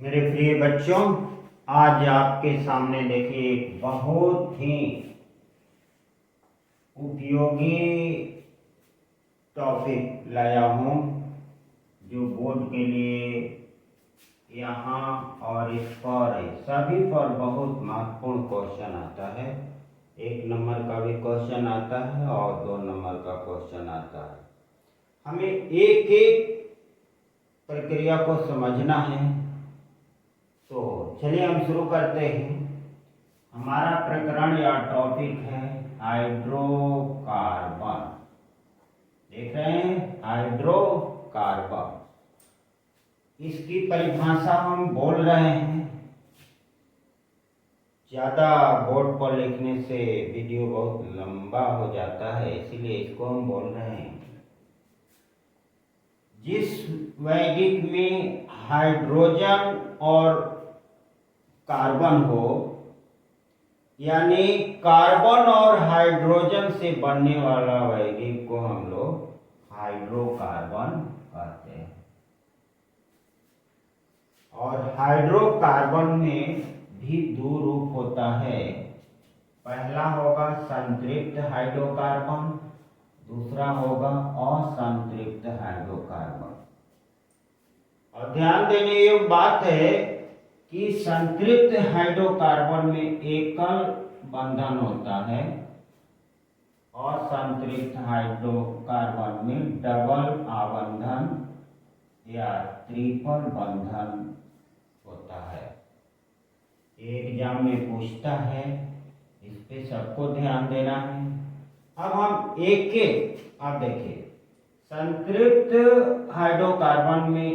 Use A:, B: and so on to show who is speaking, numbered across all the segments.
A: मेरे प्रिय बच्चों, आज आपके सामने देखिए एक बहुत ही उपयोगी टॉपिक लाया हूँ जो बोर्ड के लिए यहाँ और इस पर सभी पर बहुत महत्वपूर्ण क्वेश्चन आता है। 1 नंबर का भी क्वेश्चन आता है और 2 नंबर का क्वेश्चन आता है। हमें एक एक प्रक्रिया को समझना है। तो चलिए हम शुरू करते हैं। हमारा प्रकरण या टॉपिक है हाइड्रोकार्बन। देख रहे हैं, हाइड्रोकार्बन। इसकी परिभाषा हम बोल रहे हैं। ज़्यादा बोर्ड पर लिखने से वीडियो बहुत लंबा हो जाता है, इसलिए इसको हम बोल रहे हैं। जिस यौगिक में हाइड्रोजन और कार्बन हो, यानी कार्बन और हाइड्रोजन से बनने वाला यौगिक को हम लोग हाइड्रोकार्बन कहते हैं। और हाइड्रोकार्बन में भी 2 रूप होता है। पहला होगा संतृप्त हाइड्रोकार्बन, दूसरा होगा असंतृप्त हाइड्रोकार्बन। और ध्यान देने योग्य बात है कि संतृप्त हाइड्रोकार्बन में एकल बंधन होता है और असंतृप्त हाइड्रोकार्बन में डबल आबंधन या ट्रिपल बंधन होता है। एग्जाम में पूछता है, इस पे सबको ध्यान देना है। अब हम एक एक आप देखिए, संतृप्त हाइड्रोकार्बन में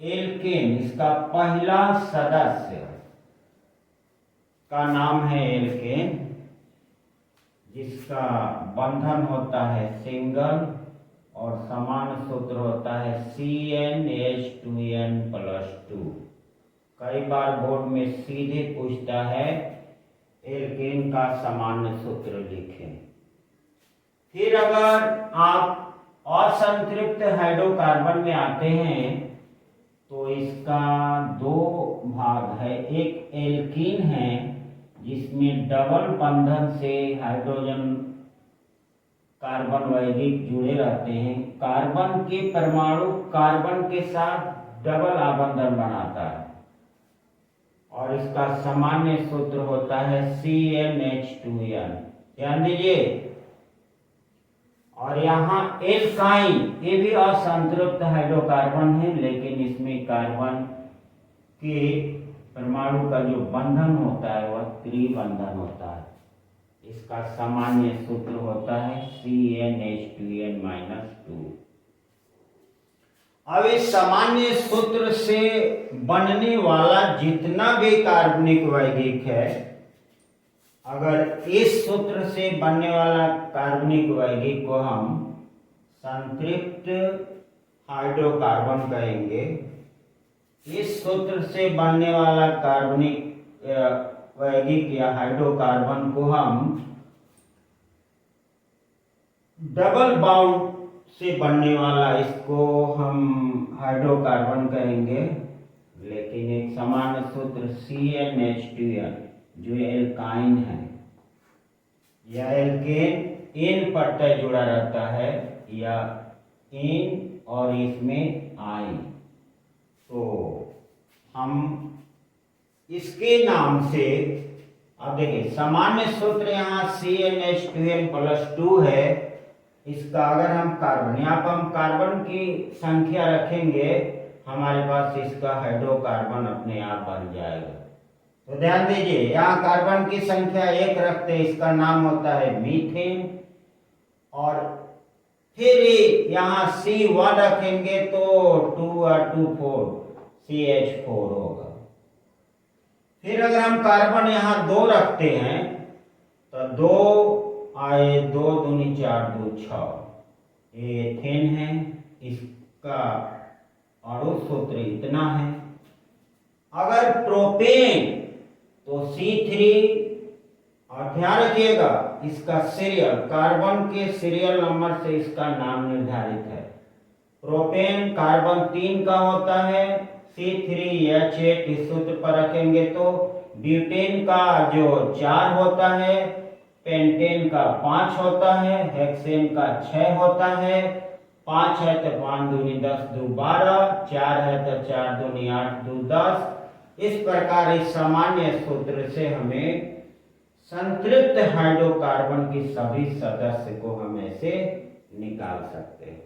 A: एल्केन, इसका पहला सदस्य का नाम है एल्केन, जिसका बंधन होता है सिंगल और समान सूत्र होता है CnH2n+2। कई बार बोर्ड में सीधे पूछता है एल्केन का सामान्य सूत्र लिखें। फिर अगर आप असंतृप्त हाइड्रोकार्बन में आते हैं तो इसका 2 भाग है। एक एल्कीन है जिसमें डबल बंधन से हाइड्रोजन कार्बन यौगिक जुड़े रहते हैं। कार्बन के परमाणु कार्बन के साथ डबल आबंधन बनाता है और इसका सामान्य सूत्र होता है CnH2n। ध्यान दीजिए। और यहाँ एल्काइन, ये भी असंतृप्त हाइड्रोकार्बन है, लेकिन इसमें कार्बन के परमाणु का जो बंधन होता है वह त्रिबंधन होता है। इसका सामान्य सूत्र होता है CnH2n-2। अब इस सामान्य सूत्र से बनने वाला जितना भी कार्बनिक यौगिक है, अगर इस सूत्र से बनने वाला कार्बनिक यौगिक को हम संतृप्त हाइड्रोकार्बन कहेंगे, इस सूत्र से बनने वाला कार्बनिक यौगिक या हाइड्रोकार्बन को हम डबल बॉन्ड से बनने वाला, इसको हम हाइड्रोकार्बन कहेंगे, लेकिन एक समान सूत्र CnH2n जो एल्काइन है। यह एल्केन इन पर तय जुड़ा रहता है या इन और इसमें आइन। तो हम इसके नाम से अब देखिए, सामान्य सूत्र यहाँ CnH2n+2 है। इसका अगर हम कार्बन, यहाँ पर हम कार्बन की संख्या रखेंगे, हमारे पास इसका हाइड्रोकार्बन अपने आप बन जाएगा। तो ध्यान दीजिए, यहाँ कार्बन की संख्या 1 रखते हैं, इसका नाम होता है मीथेन। और फिर यहाँ C1 रखेंगे तो 2 और 2 4 CH4 होगा। फिर अगर हम कार्बन यहाँ 2 रखते हैं तो 2 आए, 2 दूनी 4 2 6, ये एथेन है। इसका अणु सूत्र इतना है। अगर प्रोपेन तो C3। और ध्यान रखिएगा, इसका सीरियल, कार्बन के सीरियल नंबर से इसका नाम निर्धारित है। प्रोपेन कार्बन 3 का होता है, C3H8 इस सूत्र पर रखेंगे तो ब्यूटेन का जो 4 होता है, पेंटेन का 5 होता है, हेक्सेन का 6 होता है। 5 है तो 5 दूनी 10 दो 12, 4 है तो 4 दूनी 8 दो 10। इस प्रकार इस सामान्य सूत्र से हमें संतृप्त हाइड्रोकार्बन की सभी सदस्य को हम ऐसे निकाल सकते हैं।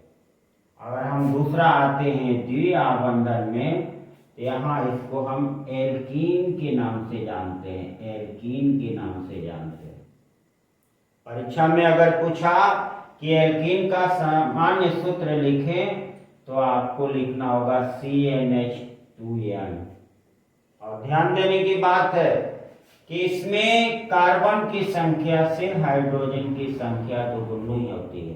A: अगर हम दूसरा आते हैं द्विआबंधन में, यहाँ इसको हम एल्कीन के नाम से जानते हैं, एल्कीन के नाम से जानते हैं। परीक्षा में अगर पूछा कि एल्कीन का सामान्य सूत्र लिखें तो आपको लिखना होगा CnH2n। और ध्यान देने की बात है कि इसमें कार्बन की संख्या से हाइड्रोजन की संख्या दोगुनी होती है।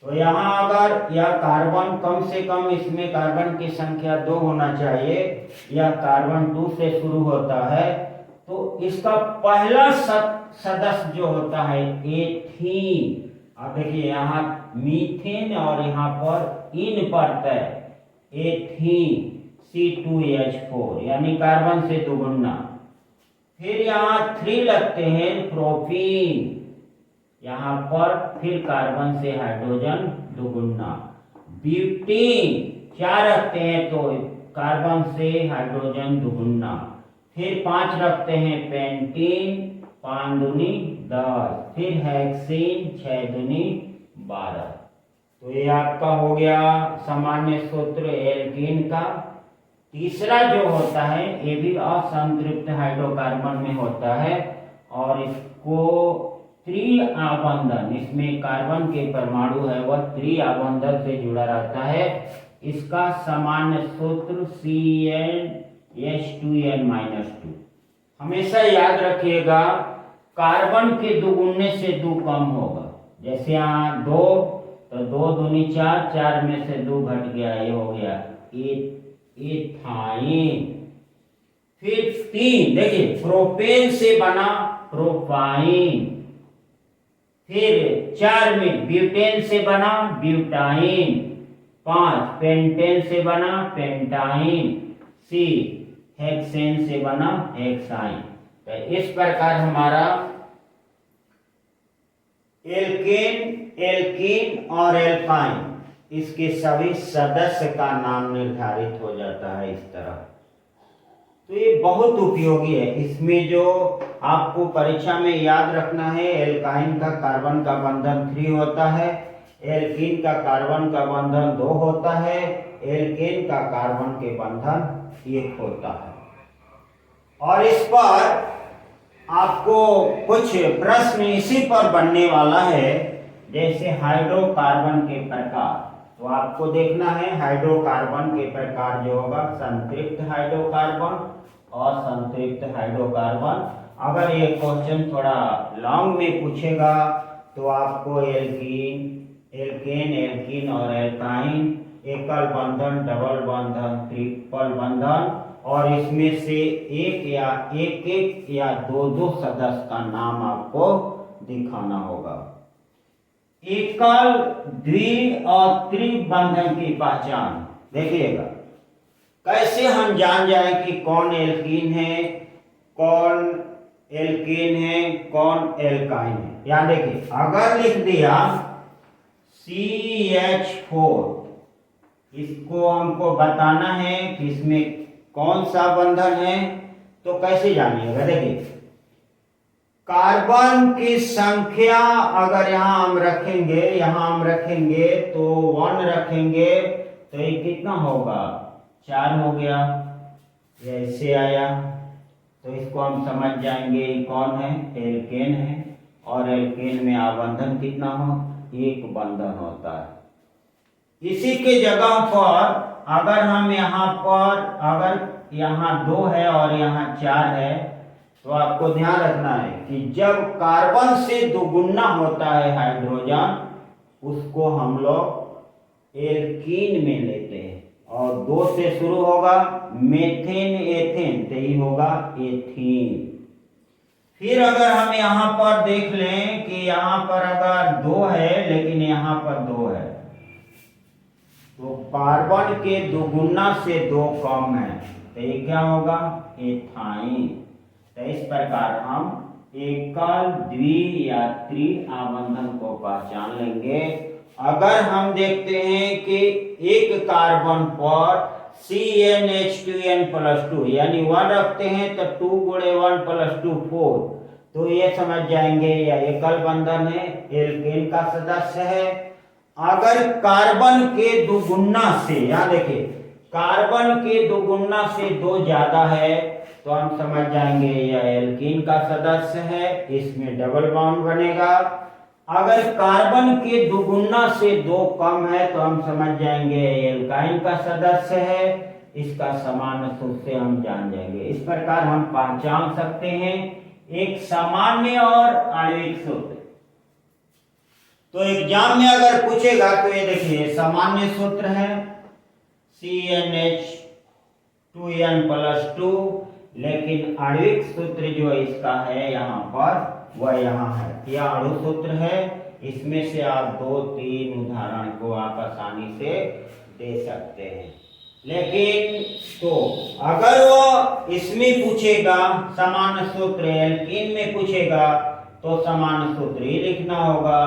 A: तो यहाँ अगर यह कार्बन कम से कम, इसमें कार्बन की संख्या 2 होना चाहिए, यह कार्बन 2 से शुरू होता है, तो इसका पहला सदस्य जो होता है एथीन। अब देखिए यहाँ मीथेन और यहाँ पर इन पड़ता है, एथीन C2H4 यानी कार्बन से दोगुना। फिर यहाँ 3 लगते हैं प्रोपीन, यहाँ पर फिर कार्बन से हाइड्रोजन दोगुना। ब्यूटेन 4 रखते हैं तो कार्बन से हाइड्रोजन दोगुना। फिर 5 रखते हैं पेंटीन, 5 दूनी 10, फिर हेक्सेन 6 दूनी 12। तो ये आपका हो गया सामान्य सूत्र एल्कीन का। तीसरा जो होता है ये भी असंतृप्त हाइड्रोकार्बन में होता है और इसको त्रिआबंधन, इसमें कार्बन के परमाणु है वह त्रिआबंधन से जुड़ा रहता है। इसका सामान्य सूत्र CnH2n-2। हमेशा याद रखिएगा कार्बन के दुगुने से 2 कम होगा। जैसे यहाँ 2 तो 2 दूनी 4, 4 में से 2 घट गया, ये हो गया एथाइन। फिर 3 देखिए प्रोपेन से बना प्रोपाइन। फिर 4 में ब्यूटेन से बना ब्यूटाइन। 5 पेंटेन से बना पेंटाइन। 6 हेक्सेन से बना हेक्साइन। तो इस प्रकार हमारा एल्कीन और एल्काइन इसके सभी सदस्य का नाम निर्धारित हो जाता है इस तरह। तो ये बहुत उपयोगी है। इसमें जो आपको परीक्षा में याद रखना है, एल्काइन का कार्बन का बंधन 3 होता है, एल्कीन का कार्बन का बंधन 2 होता है, एल्केन का कार्बन के बंधन 1 होता है। और इस पर आपको कुछ प्रश्न इसी पर बनने वाला है, जैसे हाइड्रोकार्बन के प्रकार। तो आपको देखना है हाइड्रोकार्बन के प्रकार जो होगा संतृप्त हाइड्रोकार्बन और संतृप्त हाइड्रोकार्बन। अगर ये क्वेश्चन थोड़ा लॉन्ग में पूछेगा तो आपको एल्कीन और एल्काइन, एकल बंधन, डबल बंधन, ट्रिपल बंधन और इसमें से एक या दो सदस्य का नाम आपको दिखाना होगा। एकल, द्वि और त्रिबंधन की पहचान देखिएगा, कैसे हम जान जाए कि कौन एल्कीन है, कौन एल्कीन है, कौन एल्काइन है। या देखिए अगर लिख दिया CH4, इसको हमको बताना है कि इसमें कौन सा बंधन है, तो कैसे जानिएगा। देखिए कार्बन की संख्या अगर यहाँ हम रखेंगे तो 1 रखेंगे तो ये कितना होगा, 4 हो गया। ये ऐसे आया तो इसको हम समझ जाएंगे कौन है, एल्केन है। और एल्केन में आबंधन कितना हो, 1 बंधन होता है। इसी के जगह पर अगर हम अगर यहाँ 2 है और यहाँ 4 है, तो आपको ध्यान रखना है कि जब कार्बन से दोगुना होता है हाइड्रोजन, उसको हम लोग एल्कीन में लेते हैं। और 2 से शुरू होगा मेथेन, एथेन, तो ये होगा एथीन। फिर अगर हम यहाँ पर देख लें कि यहाँ पर अगर 2 है लेकिन यहाँ पर 2 है, तो कार्बन के दुगुना से 2 कम है, तो ये क्या होगा? एथाइन। तो इस प्रकार हम एकल, द्वि या त्रि आबंधन को पहचान लेंगे। अगर हम देखते हैं कि एक कार्बन पर CnH2n+2 यानी 1 रखते हैं तो 2 × 1 + 2 4, तो ये समझ जाएंगे यह एकल बंधन है, एल्केन का सदस्य है। अगर कार्बन के दुगुना से, यहाँ देखिए कार्बन के दुगुना से 2 ज्यादा है तो हम समझ जाएंगे यह एल्कीन का सदस्य है, इसमें डबल बॉन्ड बनेगा। अगर कार्बन के दुगुना से 2 कम है तो हम समझ जाएंगे एल्काइन का सदस्य है, इसका सामान्य सूत्र से हम जान जाएंगे। इस प्रकार हम पहचान सकते हैं एक सामान्य और आणविक सूत्र। तो एग्जाम में अगर पूछेगा तो ये देखिए सामान्य सूत्र है CnH2n+2, लेकिन आणविक सूत्र जो इसका है यहाँ पर वह यहाँ है, यह अणु सूत्र है। इसमें से आप 2-3 उदाहरण को आप आसानी से दे सकते हैं। लेकिन तो अगर वो इसमें पूछेगा सामान्य सूत्र, एल्कीन में पूछेगा तो सामान्य सूत्र ही लिखना होगा,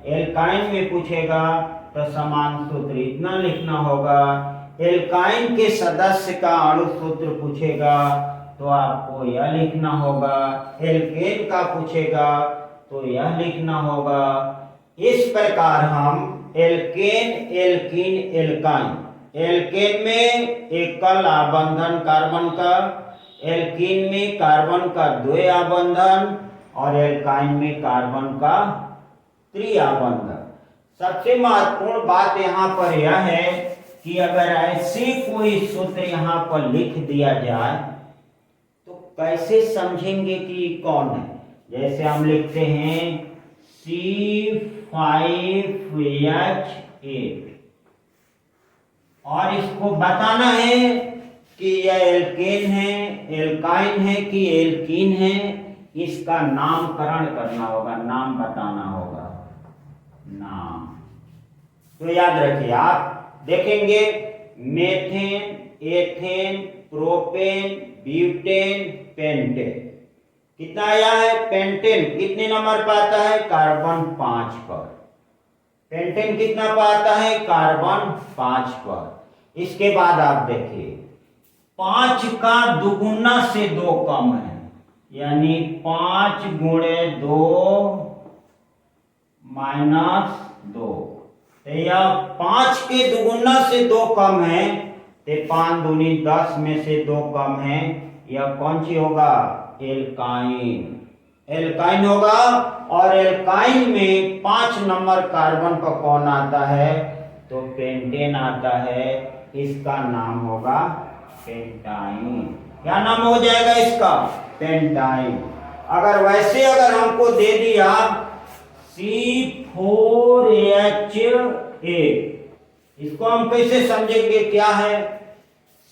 A: एल्काइन में पूछेगा तो सामान्य सूत्र इतना लिखना होगा, एल्काइन के सदस्य का अणु सूत्र पूछेगा तो आपको यह लिखना होगा, एल्केन का पूछेगा तो यह लिखना होगा। इस प्रकार हम एल्केन, एल्कीन, एल्काइन, एल्केन में एकल आबंधन कार्बन का, एल्कीन में कार्बन का 2 आबंधन और एल्काइन में कार्बन का 3 आबंधन। सबसे महत्वपूर्ण बात यहाँ पर यह है कि अगर ऐसे कोई सूत्र यहाँ पर लिख दिया जाए तो कैसे समझेंगे कि कौन है। जैसे हम लिखते हैं C5H8 और इसको बताना है कि यह एल्केन है, एल्काइन है कि एल्कीन है, इसका नामकरण करना होगा, नाम बताना होगा, नाम। तो याद रखिए, आप देखेंगे methane, ethane, propane, butane, pentane. कितना आया है? पेंटेन कितने नंबर पर आता है? कार्बन 5 पर। पेंटेन कितना पर आता है? कार्बन 5 पर। इसके बाद आप देखिए 5 का दुगुना से 2 कम है, यानी 5 × 2 - 2, तो यह 5 के दुगुना से 2 कम है, तो 5 दूनी 10 में से 2 कम है, यह कौन सी होगा? एल्काइन, एल्काइन होगा। और एल्काइन में 5 नंबर कार्बन पर कौन आता है? तो पेंटेन आता है, इसका नाम होगा पेंटाइन। क्या नाम हो जाएगा इसका? पेंटाइन। अगर वैसे अगर हमको दे दिया C4H8, इसको हम कैसे समझेंगे क्या है?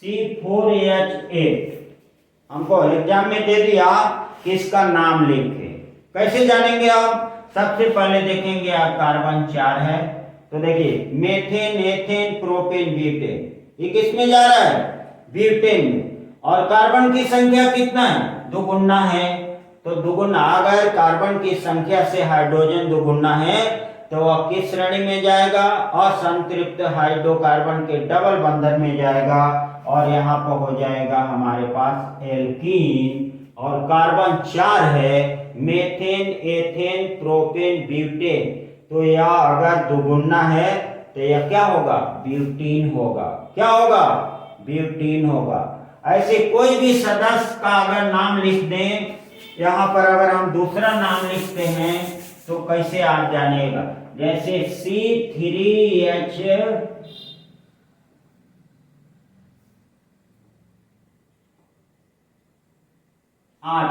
A: C4H8 हमको एग्जाम में दे दिया कि इसका नाम लिखे, कैसे जानेंगे आप? सबसे पहले देखेंगे आप कार्बन 4 है, तो देखिए मेथेन, एथेन, प्रोपेन, ब्यूटेन, ये किस में जा रहा है? ब्यूटेन में। और कार्बन की संख्या कितना है? दुगुना है, तो दुगुना अगर कार्बन की संख्या से हाइड्रोजन दुगुना है तो वह किस श्रेणी में जाएगा? असंतृप्त हाइड्रोकार्बन के डबल बंधन में जाएगा, और यहाँ पर हो जाएगा हमारे पास एल्कीन। और कार्बन 4 है, मेथेन, एथेन, प्रोपेन, ब्यूटेन, तो यह अगर दुगुना है तो यह क्या होगा? ब्यूटीन होगा। क्या होगा? ब्यूटीन होगा। ऐसे कोई भी सदस्य का अगर नाम लिख दें, यहाँ पर अगर हम दूसरा नाम लिखते हैं तो कैसे आप जानिएगा? जैसे C3H8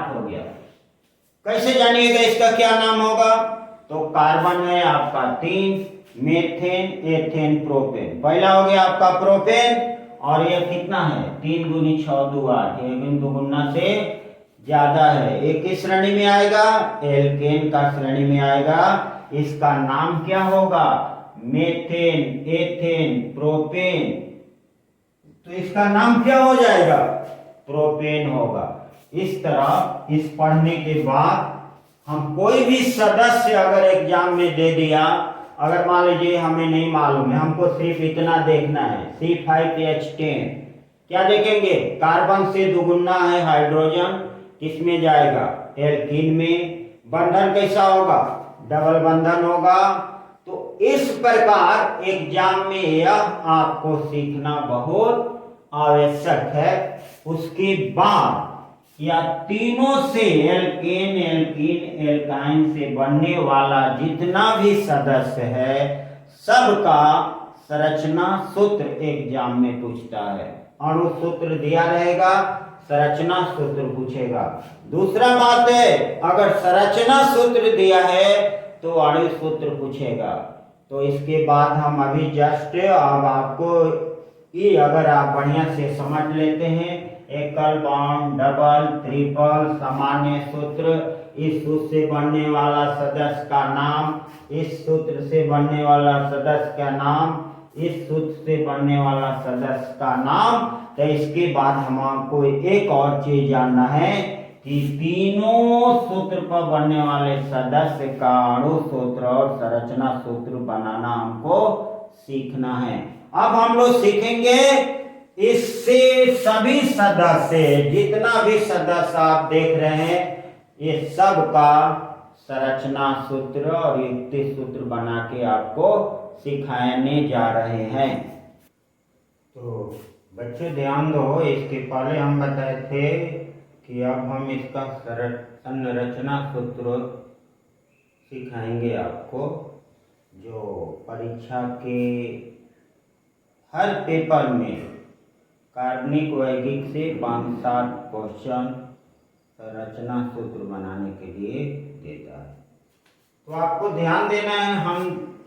A: हो गया, कैसे जानिएगा इसका क्या नाम होगा? तो कार्बन है आपका 3, मेथेन, एथेन, प्रोपेन, पहला हो गया आपका प्रोपेन, और ये कितना है? 3 दूनी 6 दू 8, लेकिन दुगुना से ज्यादा है, एक किस श्रेणी में आएगा? एल्केन का श्रेणी में आएगा। इसका नाम क्या होगा? मेथेन, एथेन, प्रोपेन, तो इसका नाम क्या हो जाएगा? प्रोपेन होगा। इस तरह इस पढ़ने के बाद हम कोई भी सदस्य अगर एग्जाम में दे दिया, अगर मान लीजिए हमें नहीं मालूम है, हमको सिर्फ इतना देखना है C5H10, क्या देखेंगे? कार्बन से दुगुना है हाइड्रोजन, किसमें जाएगा? एल्कीन में। बंधन कैसा होगा? डबल बंधन होगा। तो इस प्रकार एग्जाम में यह आपको सीखना बहुत आवश्यक है। उसके बाद या तीनों से एल्केन, एल्कीन, एल्काइन से बनने वाला जितना भी सदस्य है सबका संरचना सूत्र एग्जाम में पूछता है। अणु सूत्र दिया रहेगा, संरचना सूत्र पूछेगा। दूसरा बात है, अगर संरचना सूत्र दिया है तो अणु सूत्र पूछेगा। तो इसके बाद हम अभी जस्ट अब आपको ये अगर आप बढ़िया से समझ लेते हैं, एकल, बॉन्ड, डबल, ट्रिपल, सामान्य सूत्र, इस सूत्र से बनने वाला सदस्य का नाम, इस सूत्र से बनने वाला सदस्य का नाम, इस सूत्र से बनने वाला सदस्य का नाम। तो इसके बाद हमको एक और चीज जानना है कि तीनों सूत्र पर बनने वाले सदस्य का अणु सूत्र और संरचना सूत्र बनाना हमको सीखना है। अब हम लोग सीखेंगे इससे सभी सदस्य, जितना भी सदस्य आप देख रहे हैं, ये सब का संरचना सूत्र और युक्ति सूत्र बना के आपको सिखाने जा रहे हैं। तो बच्चों ध्यान दो, इसके पहले हम बताए थे कि अब हम इसका संरचना सूत्र सिखाएंगे आपको, जो परीक्षा के हर पेपर में कार्बनिक यौगिक से 5-7 क्वेश्चन संरचना सूत्र बनाने के लिए देता है। तो आपको ध्यान देना है। हम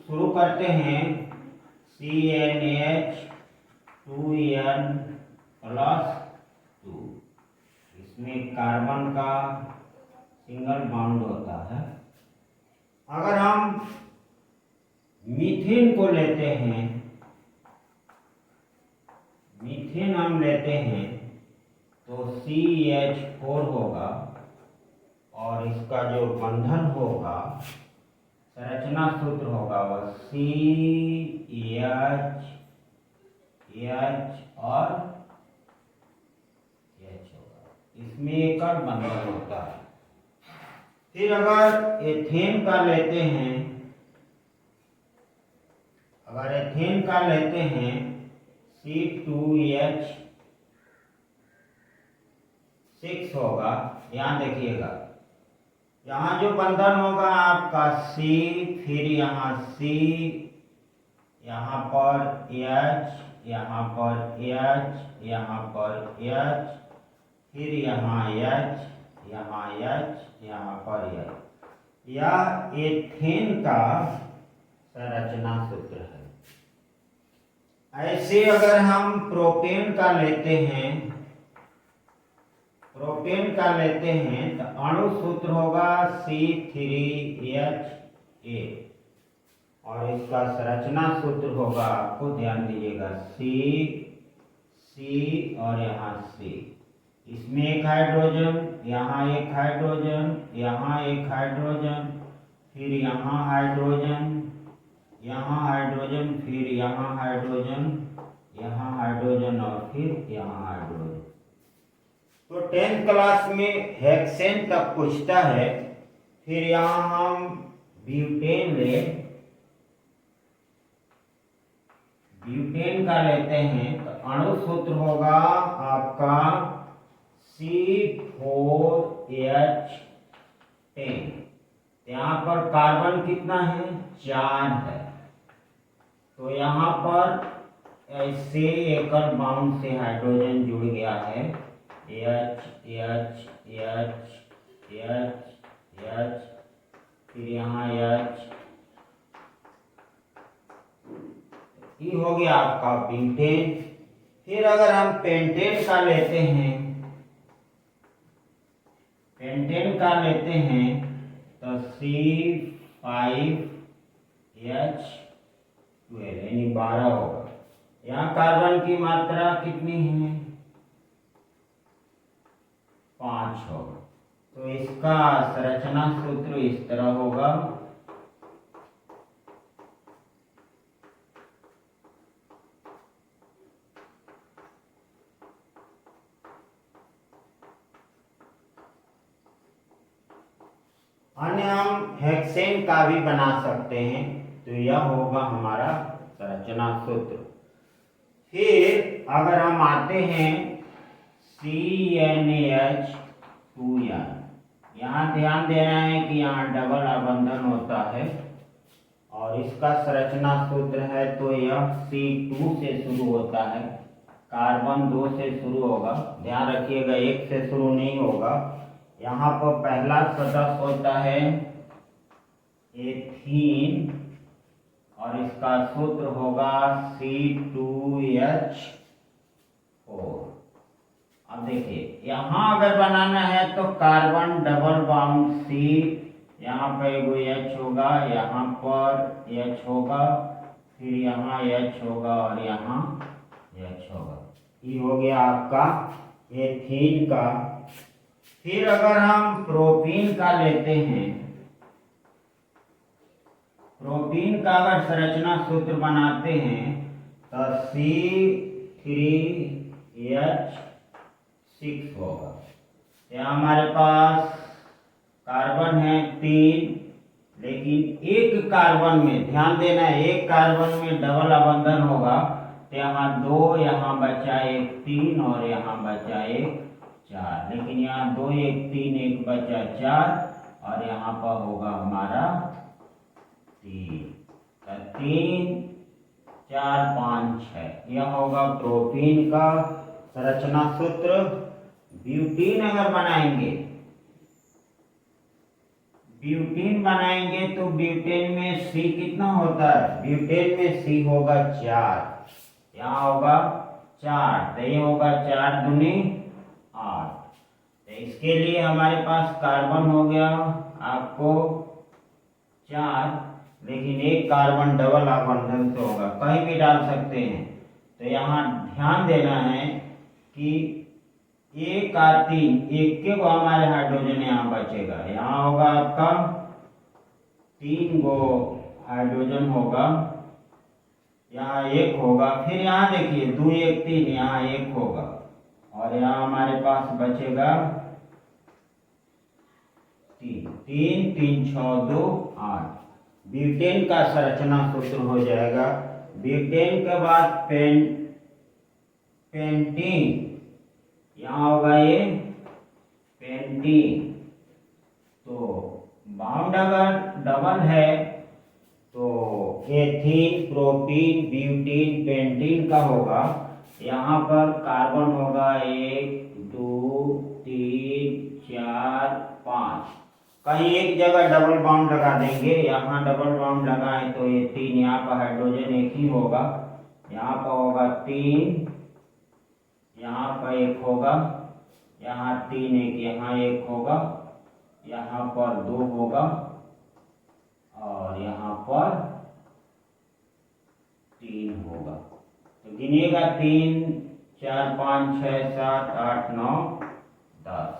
A: शुरू करते हैं CnH2n+2, इसमें कार्बन का सिंगल बॉन्ड होता है। अगर हम मीथेन को लेते हैं, मीथेन हम लेते हैं तो CH4 होगा और इसका जो बंधन होगा, संरचना सूत्र होगा वह CH और H होगा। इसमें एक और बंधन होता है। फिर अगर एथेन का लेते हैं, अगर एथेन का लेते हैं C2H6 होगा। यहाँ देखिएगा, यहाँ जो बंधन होगा आपका C, फिर यहाँ C, यहाँ पर H, यहाँ पर H, यहाँ पर H, फिर यहाँ H, यहाँ H, यहाँ पर H। यह एथेन का संरचना सूत्र है। ऐसे अगर हम प्रोपेन का लेते हैं, प्रोपेन का लेते हैं तो अणु सूत्र होगा C3H8 और इसका संरचना सूत्र होगा, आपको ध्यान दीजिएगा, C और यहाँ C। इसमें एक हाइड्रोजन, यहाँ एक हाइड्रोजन, यहाँ एक हाइड्रोजन, फिर यहाँ हाइड्रोजन, यहाँ हाइड्रोजन, फिर यहाँ हाइड्रोजन, यहाँ हाइड्रोजन और फिर यहाँ हाइड्रोजन। तो 10th क्लास में हेक्सेन तक पूछता है। फिर यहाँ हम ब्यूटेन ब्यूटेन का लेते हैं तो अणु सूत्र होगा आपका C4H10। यहाँ पर कार्बन कितना है? 4 है। तो यहाँ पर ऐसे एकल बाउंड से हाइड्रोजन जुड़ गया है, H, फिर यहाँ H, ये हो गया आपका ब्यूटेन। फिर अगर हम पेंटेन का लेते हैं, पेंटेन का लेते हैं तो C5H 12 यानी 12 होगा। यहाँ कार्बन की मात्रा कितनी है? 5 होगा। तो इसका संरचना सूत्र इस तरह होगा, अन्य हम हेक्सेन का भी बना सकते हैं। तो यह होगा हमारा संरचना सूत्र। फिर अगर हम आते हैं CnH2n, यहाँ ध्यान देना है कि यहाँ डबल आबंधन होता है और इसका संरचना सूत्र है तो यह C2 से शुरू होता है, कार्बन 2 से शुरू होगा। ध्यान रखिएगा 1 से शुरू नहीं होगा। यहाँ पर पहला सदस्य होता है एथीन और इसका सूत्र होगा C2H4। अब देखिए यहाँ अगर बनाना है तो कार्बन डबल बॉन्ड C, यहाँ पर एगो H होगा, यहाँ पर H होगा, फिर यहाँ H होगा और यहाँ H होगा। ये हो गया आपका एथीन का। फिर अगर हम प्रोपीन का लेते हैं, प्रोपीन का अगर संरचना सूत्र बनाते हैं तो C3H6 होगा। यहाँ हमारे पास कार्बन है 3, लेकिन एक कार्बन में ध्यान देना है, एक कार्बन में डबल आबंधन होगा तो यहाँ 2, यहाँ बचा एक 3 और यहाँ बचा एक 4, लेकिन यहाँ 2 1 3 1 बचा 4 और यहाँ पर होगा हमारा 3। 3 4 5 6, यह होगा प्रोपीन का संरचना सूत्र। ब्यूटीन अगर बनाएंगे तो ब्यूटेन में C कितना होता है? ब्यूटेन में C होगा 4, यहाँ होगा 4, तो ये होगा 4 दूनी 8। तो इसके लिए हमारे पास कार्बन हो गया आपको 4, लेकिन एक कार्बन डबल आबंधन से होगा, कहीं भी डाल सकते हैं। तो यहाँ ध्यान देना है कि एक और 3, एक के को हमारे हाइड्रोजन यहाँ बचेगा, यहाँ होगा आपका 3 गो हाइड्रोजन होगा, यहाँ 1 होगा, फिर यहाँ देखिए 2 1 3, यहाँ 1 होगा और यहाँ हमारे पास बचेगा 3 3 3 6 2 8। ब्यूटेन का संरचना सूत्र हो जाएगा। ब्यूटेन के बाद पेंटीन, यहाँ होगा ये पेंटीन। तो बाउंड अगर डबल है तो एथीन प्रोपीन ब्यूटीन पेंटीन का होगा। यहाँ पर कार्बन होगा 1 2 3 4 5, कहीं एक जगह डबल बाउंड लगा देंगे, यहाँ डबल बाउंड लगाए तो ये 3, यहाँ पर हाइड्रोजन एक ही होगा, यहाँ पर होगा 3, यहाँ पर 1 होगा, यहाँ 3 1, यहाँ 1 होगा, यहाँ पर 2 होगा और यहाँ पर 3 होगा। तो गिनिएगा 3 4 5 6 7 8 9 10।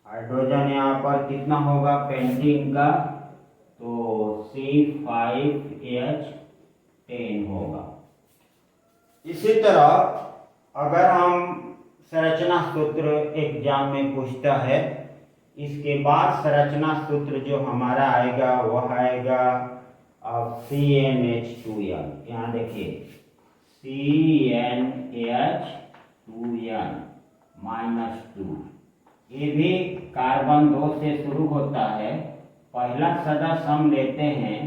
A: हाइड्रोजन यहाँ पर कितना होगा पेंटीन का? तो C5H10 होगा। इसी तरह अगर हम संरचना सूत्र एग्जाम में पूछता है, इसके बाद संरचना सूत्र जो हमारा आएगा वह आएगा अब CnH2n। यहाँ देखिए CnH2n-2, ये भी कार्बन 2 से शुरू होता है। पहला सदस्य हम लेते हैं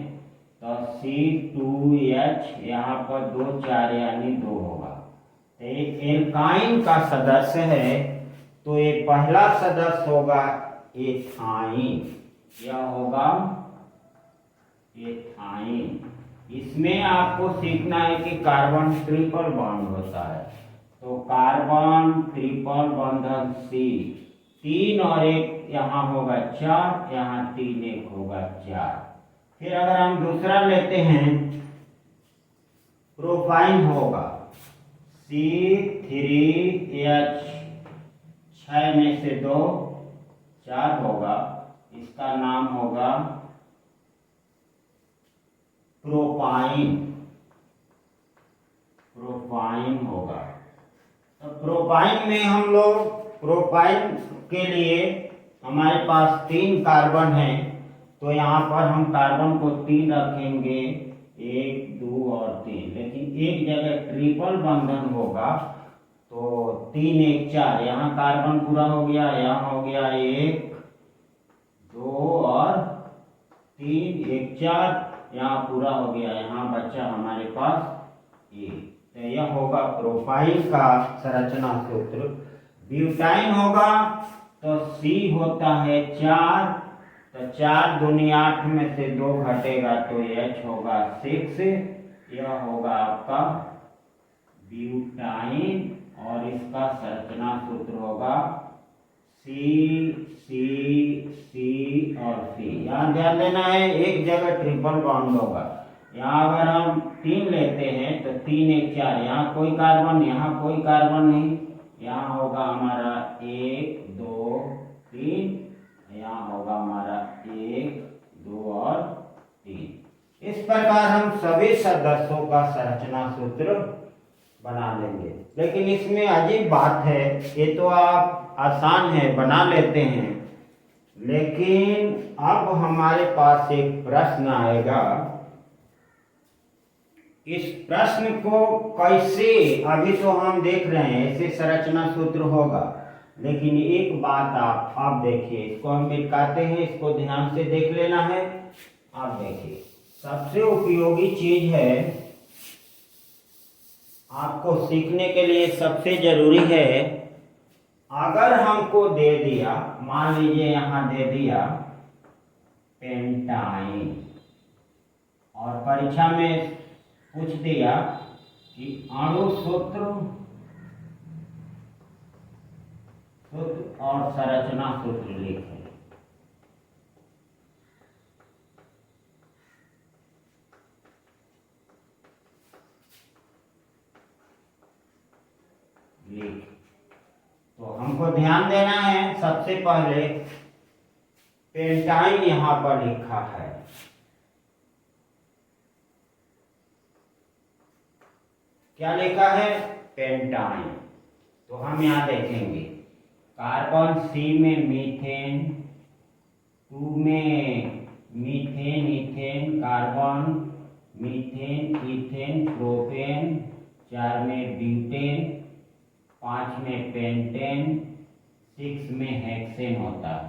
A: तो C2H, यहाँ पर 2 4 यानी 2 होगा। तो ये एल्काइन का सदस्य है तो ये पहला सदस्य होगा एथाइन, यह होगा एथाइन। इसमें आपको सीखना है कि कार्बन ट्रिपल बॉन्ड होता है, तो कार्बन ट्रिपल बंधन C, 3 और 1 यहाँ होगा 4, यहाँ 3 1 होगा 4। फिर अगर हम दूसरा लेते हैं प्रोपाइन होगा C3H, 6 में से 2 4 होगा, इसका नाम होगा प्रोपाइन। प्रोपाइन होगा। तो प्रोपाइन में हम लोग प्रोपाइन के लिए हमारे पास 3 कार्बन है, तो यहाँ पर हम कार्बन को 3 रखेंगे, 1 2 और 3, लेकिन एक जगह ट्रिपल बंधन होगा तो 3 1 4, यहाँ कार्बन पूरा हो गया, यहाँ हो गया 1 2 और 3 1 4, यहाँ पूरा हो गया, यहाँ बचा हमारे पास 1। तो यह होगा प्रोपाइन का संरचना सूत्र। ब्यूटाइन होगा तो C होता है 4, तो 4 दूनी 8 में से 2 घटेगा तो H होगा 6। यह होगा आपका ब्यूटाइन और इसका संरचना सूत्र होगा C C C और C। यहाँ ध्यान देना है, एक जगह ट्रिपल बॉन्ड होगा। यहाँ अगर हम 3 लेते हैं तो 3 1 4, यहाँ कोई कार्बन, यहाँ कोई कार्बन नहीं, यहाँ होगा हमारा 1 2 3, यहाँ होगा हमारा 1 2 और 3। इस प्रकार हम सभी सदस्यों का संरचना सूत्र बना लेंगे। लेकिन इसमें अजीब बात है, ये तो आप आसान है बना लेते हैं, लेकिन अब हमारे पास एक प्रश्न आएगा। इस प्रश्न को कैसे, अभी तो हम देख रहे हैं ऐसे संरचना सूत्र होगा, लेकिन एक बात आप देखिए, इसको हम मिटाते हैं, इसको ध्यान से देख लेना है। आप देखिए, सबसे उपयोगी चीज है, आपको सीखने के लिए सबसे जरूरी है, अगर हमको दे दिया, मान लीजिए यहाँ दे दिया पेंटाइन, और परीक्षा में पूछ दिया कि अणु सूत्र और संरचना सूत्र लिखें। तो हमको ध्यान देना है, सबसे पहले पेंटाइन यहां पर लिखा है, क्या लिखा है? पेंटाइन। तो हम यहां देखेंगे, कार्बन C में मीथेन, 2 में methane ethane, carbon methane ethane propane, 4 में ब्यूटेन, 5 में पेंटेन, 6 में हेक्सेन होता है।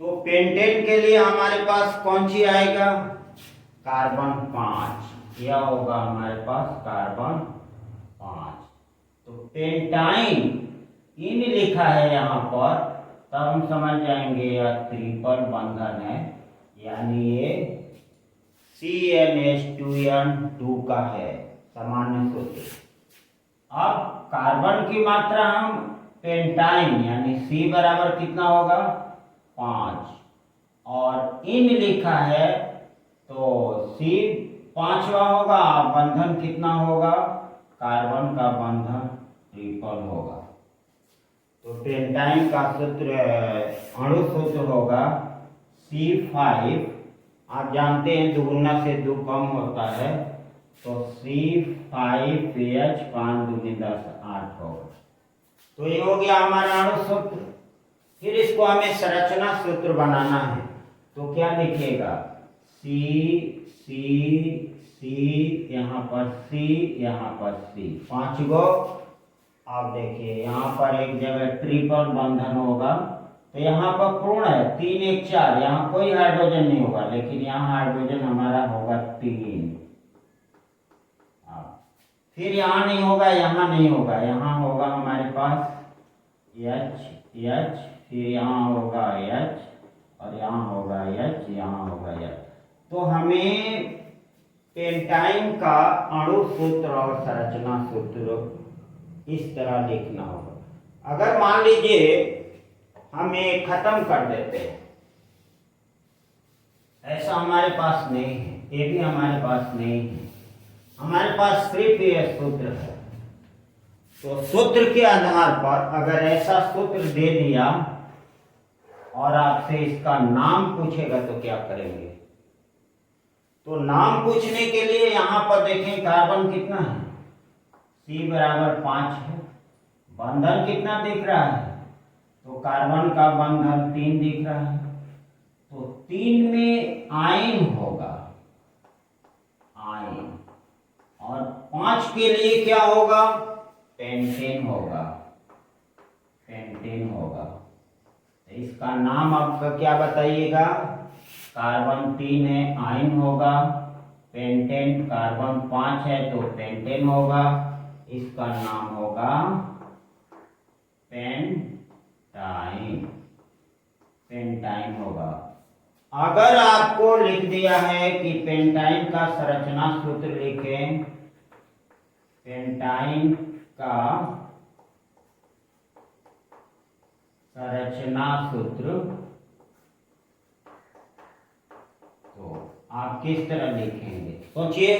A: तो पेंटेन के लिए हमारे पास कौन सी आएगा? कार्बन 5, यह होगा हमारे पास कार्बन 5। तो पेंटाइन इन लिखा है यहाँ पर, तब हम समझ जाएंगे यह ट्रिपल बंधन है, यानी ये CnH2n2 का है सामान्य सूत्र। अब कार्बन की मात्रा हम पेंटाइन यानी C बराबर कितना होगा? 5, और इन लिखा है तो C 5वां होगा, बंधन कितना होगा? कार्बन का बंधन ट्रिपल होगा। तो पेंटाइन का सूत्र, अणु सूत्र होगा C5। आप जानते हैं दुगुना से 2 कम होता है, तो C5H 5 दूनी 10 8 होगा। तो ये हो गया हमारा अणु सूत्र। फिर इसको हमें संरचना सूत्र बनाना है, तो क्या लिखेगा? C यहाँ पर C, यहाँ पर C, 5 गो। आप देखिए यहाँ पर एक जगह ट्रिपल बंधन होगा, तो यहाँ पर पूर्ण है 3 1 4, यहाँ कोई हाइड्रोजन नहीं होगा, लेकिन यहाँ हाइड्रोजन हमारा होगा 3। फिर यहाँ नहीं होगा, यहाँ नहीं होगा, यहाँ होगा हमारे पास H, फिर यहाँ होगा H, और यहाँ होगा H, यहाँ होगा H। तो हमें पेंटाइन का अणु सूत्र और संरचना सूत्र इस तरह लिखना होगा। अगर मान लीजिए हम ये खत्म कर देते हैं, ऐसा हमारे पास नहीं है, ये भी हमारे पास नहीं है, हमारे पास सिर्फ ये सूत्र है। तो सूत्र के आधार पर अगर ऐसा सूत्र दे दिया और आपसे इसका नाम पूछेगा तो क्या करेंगे? तो नाम पूछने के लिए यहां पर देखें कार्बन कितना है, C बराबर 5 है। बंधन कितना दिख रहा है? तो कार्बन का बंधन 3 दिख रहा है। तो 3 में आयन होगा, आयन, और 5 के लिए क्या होगा? पेंटेन होगा, पेंटेन होगा। तो इसका नाम आपका क्या बताइएगा? कार्बन 3 है, आयन होगा। पेंटेन कार्बन 5 है तो पेंटेन होगा। इसका नाम होगा पेंटाइन, पेंटाइन होगा। अगर आपको लिख दिया है कि पेंटाइन का संरचना सूत्र लिखें, पेंटाइन का संरचना सूत्र, तो आप किस तरह लिखेंगे? सोचिए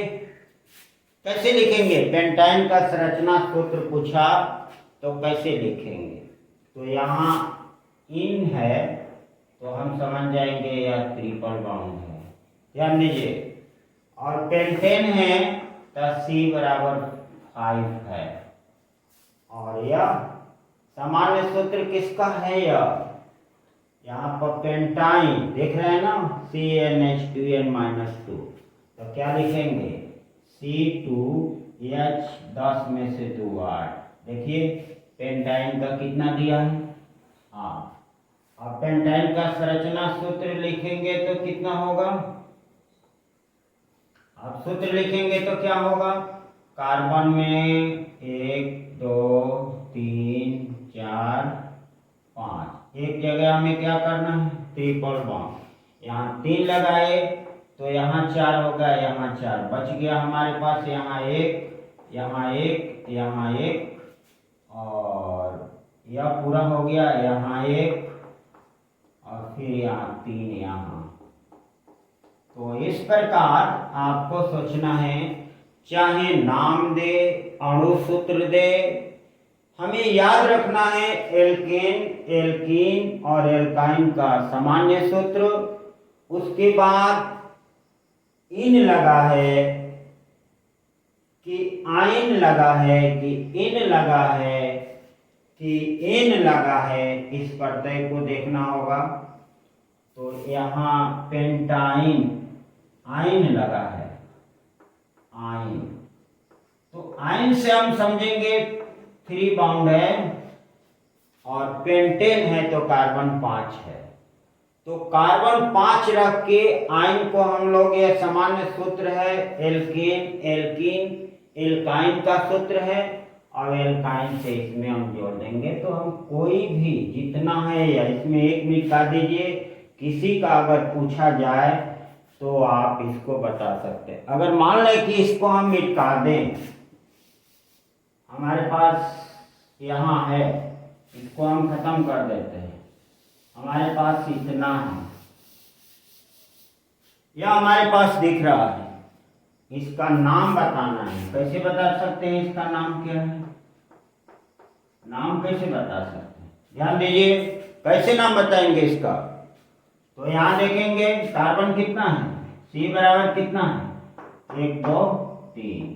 A: कैसे लिखेंगे? पेंटाइन का संरचना सूत्र पूछा तो कैसे लिखेंगे? तो यहाँ इन है तो हम समझ जाएंगे यह ट्रिपल बॉन्ड है, ध्यान दीजिए। और पेंटेन है तो C बराबर 5 है। और यह सामान्य सूत्र किसका है? यह यहाँ पर पेंटाइन देख रहे हैं ना, CnH2n-2। तो क्या लिखेंगे? C2H 10 में से 2 8। देखिए पेंटाइन का कितना दिया है? हाँ, अब पेंटाइन का संरचना सूत्र लिखेंगे तो कितना होगा? अब सूत्र लिखेंगे तो क्या होगा? कार्बन में 1 2 3 4 5, एक जगह हमें क्या करना है? Triple bond. यहाँ 3 लगाए तो यहाँ 4 होगा, यहाँ 4 बच गया हमारे पास। यहाँ 1, यहाँ 1, यहाँ 1, और यह पूरा हो गया। यहाँ 1 और फिर यहाँ 3 यहाँ। तो इस प्रकार आपको सोचना है, चाहे नाम दे, अणु सूत्र दे, हमें याद रखना है एल्केन, एल्कीन और एल्काइन का सामान्य सूत्र। उसके बाद इन लगा है कि आयन लगा है कि इन लगा है कि एन लगा है, इस प्रत्यय को देखना होगा। तो यहाँ पेंटाइन आयन लगा है, आयन। तो आयन से हम समझेंगे 3 बॉन्ड है, और पेंटेन है तो कार्बन 5 है। तो कार्बन 5 रख के आयन को हम लोग, यह सामान्य सूत्र है एल्केन, एल्कीन, एल्काइन का सूत्र है, और एल्काइन से इसमें हम जोड़ देंगे। तो हम कोई भी जितना है, या इसमें 1 मिटा दीजिए, किसी का अगर पूछा जाए तो आप इसको बता सकते हैं। अगर मान लें कि इसको हम मिटा दें, हमारे पास यहाँ है, इसको हम खत्म कर देते हैं, हमारे पास इतना है, यह हमारे पास दिख रहा है। इसका नाम बताना है। कैसे बता सकते हैं इसका नाम क्या है? नाम कैसे बता सकते हैं? ध्यान दीजिए, कैसे नाम बताएंगे इसका? तो यहां देखेंगे कार्बन कितना है, C बराबर कितना है? 1 2 3,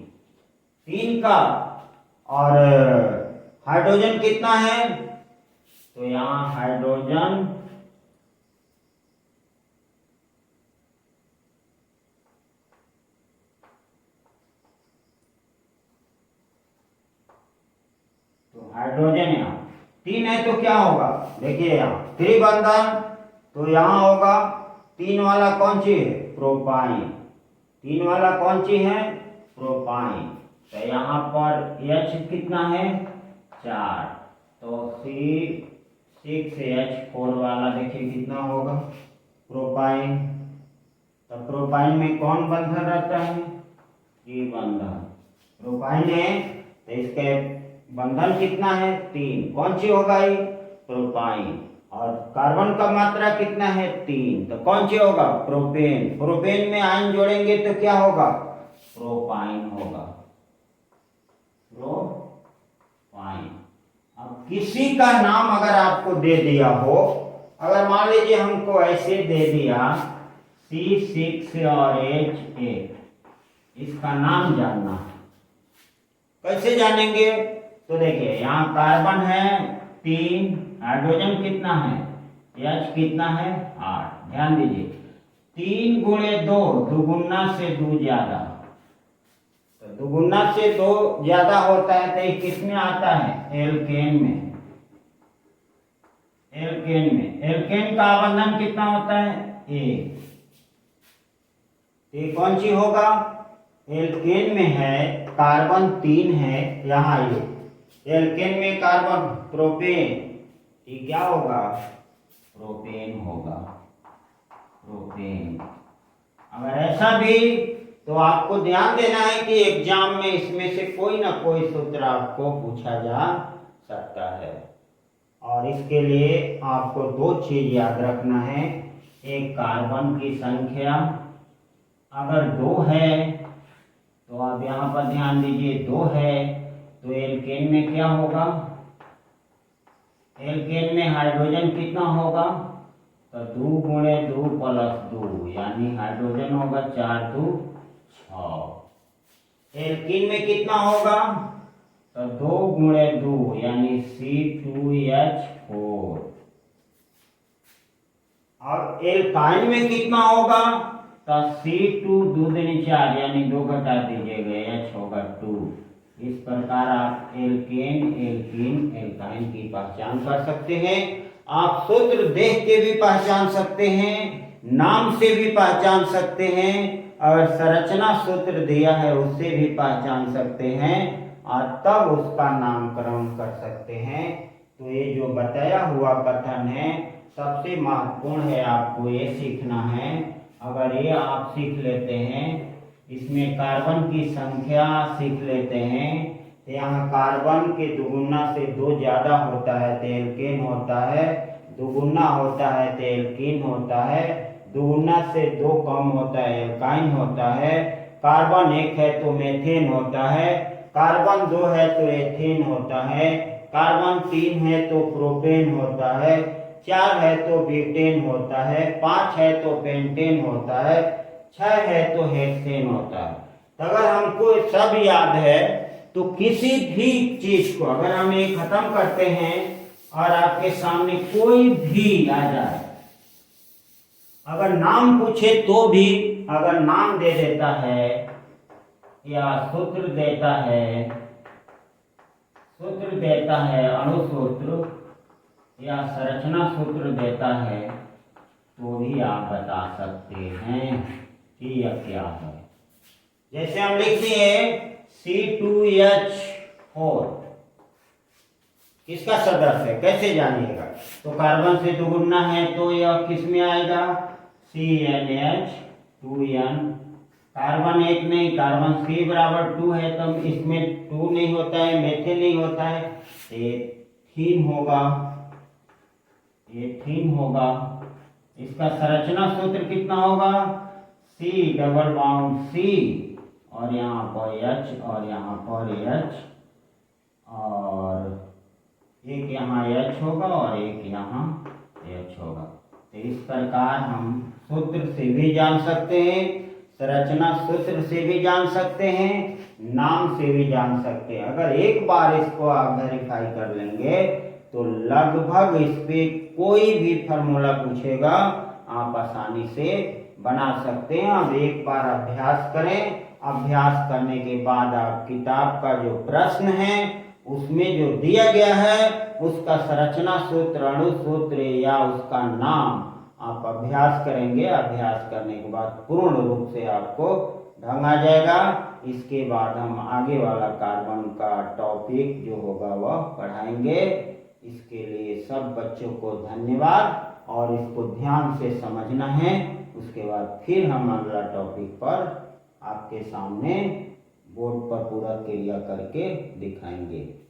A: 3 का, और हाइड्रोजन कितना है? तो यहाँ हाइड्रोजन हाइड्रोजन यहाँ 3 है तो क्या होगा? देखिए यहाँ त्रिबंधन, तो यहाँ होगा 3 वाला कौन सी है? प्रोपाइन। 3 वाला कौन सी है? प्रोपाइन। तो यहाँ पर H कितना है? 4। तो C6H4 वाला देखिए कितना होगा? प्रोपाइन। तो प्रोपाइन में कौन बंधन रहता है? त्रिबंधन। प्रोपाइन है तो इसके बंधन कितना है? 3। कौन सी होगा ये? प्रोपाइन। और कार्बन का मात्रा कितना है 3, तो कौन सी होगा प्रोपेन। प्रोपेन में आयन जोड़ेंगे तो क्या होगा प्रोपाइन होगा, प्रोपाइन। अब किसी का नाम अगर आपको दे दिया हो, अगर मान लीजिए हमको ऐसे दे दिया C6 और H8, इसका नाम जानना है, कैसे जानेंगे। तो देखिए यहाँ कार्बन है 3, हाइड्रोजन कितना है H कितना है 8। ध्यान दीजिए 3 गुणे 2, दुगुना से 2 ज्यादा, तो दुगुना से 2 ज्यादा होता है तो ये किस में आता है एल्केन में। एल्केन का आबंधन कितना होता है 1। ये कौन सी होगा एल्केन में है कार्बन 3 है, यहाँ ये एल्केन में कार्बन प्रोपेन, ये क्या होगा प्रोपेन होगा, प्रोपेन। अगर ऐसा भी तो आपको ध्यान देना है कि एग्जाम में इसमें से कोई ना कोई सूत्र आपको पूछा जा सकता है। और इसके लिए आपको 2 चीज याद रखना है। एक कार्बन की संख्या अगर 2 है तो आप यहाँ पर ध्यान दीजिए 2 है तो एल्केन में क्या होगा, एल्केन में हाइड्रोजन कितना होगा, तो 2 गुणे 2 प्लस 2 यानी हाइड्रोजन होगा 4 2 6। एल्कीन में कितना होगा, तो 2 गुणे 2 यानी C2H4। और एल्काइन में कितना होगा, तो C2 2 दूनी 4 यानी 2 घटा दीजिएगा H होगा 2। इस प्रकार आप एल्केन एल्कीन एल्काइन की पहचान कर सकते हैं। आप सूत्र देख के भी पहचान सकते हैं, नाम से भी पहचान सकते हैं, और संरचना सूत्र दिया है उससे भी पहचान सकते हैं, और तब उसका नामकरण कर सकते हैं। तो ये जो बताया हुआ कथन है सबसे महत्वपूर्ण है, आपको ये सीखना है। अगर ये आप सीख लेते हैं, इसमें कार्बन की संख्या सीख लेते हैं, तो यहाँ कार्बन के दुगुना से 2 ज्यादा होता है तो एल्केन होता है, दुगुना होता है तो एल्कीन होता है, दुगुना से 2 कम होता है एल्काइन होता है, कार्बन 1 है तो मेथेन होता है, कार्बन 2 है तो एथेन होता है, कार्बन 3 है तो प्रोपेन होता है, 4 है तो ब्यूटेन होता है, 5 है तो पेंटेन होता है, 6 है तो हेक्सेन होता है। तो अगर हमको सब याद है तो किसी भी चीज को अगर हम ये खत्म करते हैं और आपके सामने कोई भी आ जाए, अगर नाम पूछे तो भी अगर नाम दे देता है या सूत्र देता है अणुसूत्र या संरचना सूत्र देता है, तो भी आप बता सकते हैं कि यह क्या है। जैसे हम लिखते हैं C2H4 किसका सदस्य है, कैसे जानिएगा, तो कार्बन से दुगुना है तो यह किस में आएगा CnH2n। कार्बन 1 नहीं, कार्बन C बराबर 2 है तब इसमें 2 नहीं होता है, मेथिल नहीं होता है, एथीन होगा, एथीन होगा। इसका संरचना सूत्र कितना होगा C डबल बाउंड C और यहाँ पर H और यहाँ पर H, और एक यहाँ H होगा और एक यहाँ H होगा। तो इस प्रकार हम सूत्र से भी जान सकते हैं, संरचना सूत्र से भी जान सकते हैं, नाम से भी जान सकते हैं। अगर एक बार इसको आप वेरीफाई कर लेंगे तो लगभग इस पे कोई भी फॉर्मूला पूछेगा आप आसानी से बना सकते हैं। अब एक बार अभ्यास करें, अभ्यास करने के बाद आप किताब का जो प्रश्न है उसमें जो दिया गया है उसका संरचना सूत्र अणु सूत्र या उसका नाम आप अभ्यास करेंगे। अभ्यास करने के बाद पूर्ण रूप से आपको ढंग आ जाएगा। इसके बाद हम आगे वाला कार्बन का टॉपिक जो होगा वह पढ़ाएंगे। इसके लिए सब बच्चों को धन्यवाद, और इसको ध्यान से समझना है। उसके बाद फिर हम अगला टॉपिक पर आपके सामने बोर्ड पर पूरा क्रिया करके दिखाएंगे।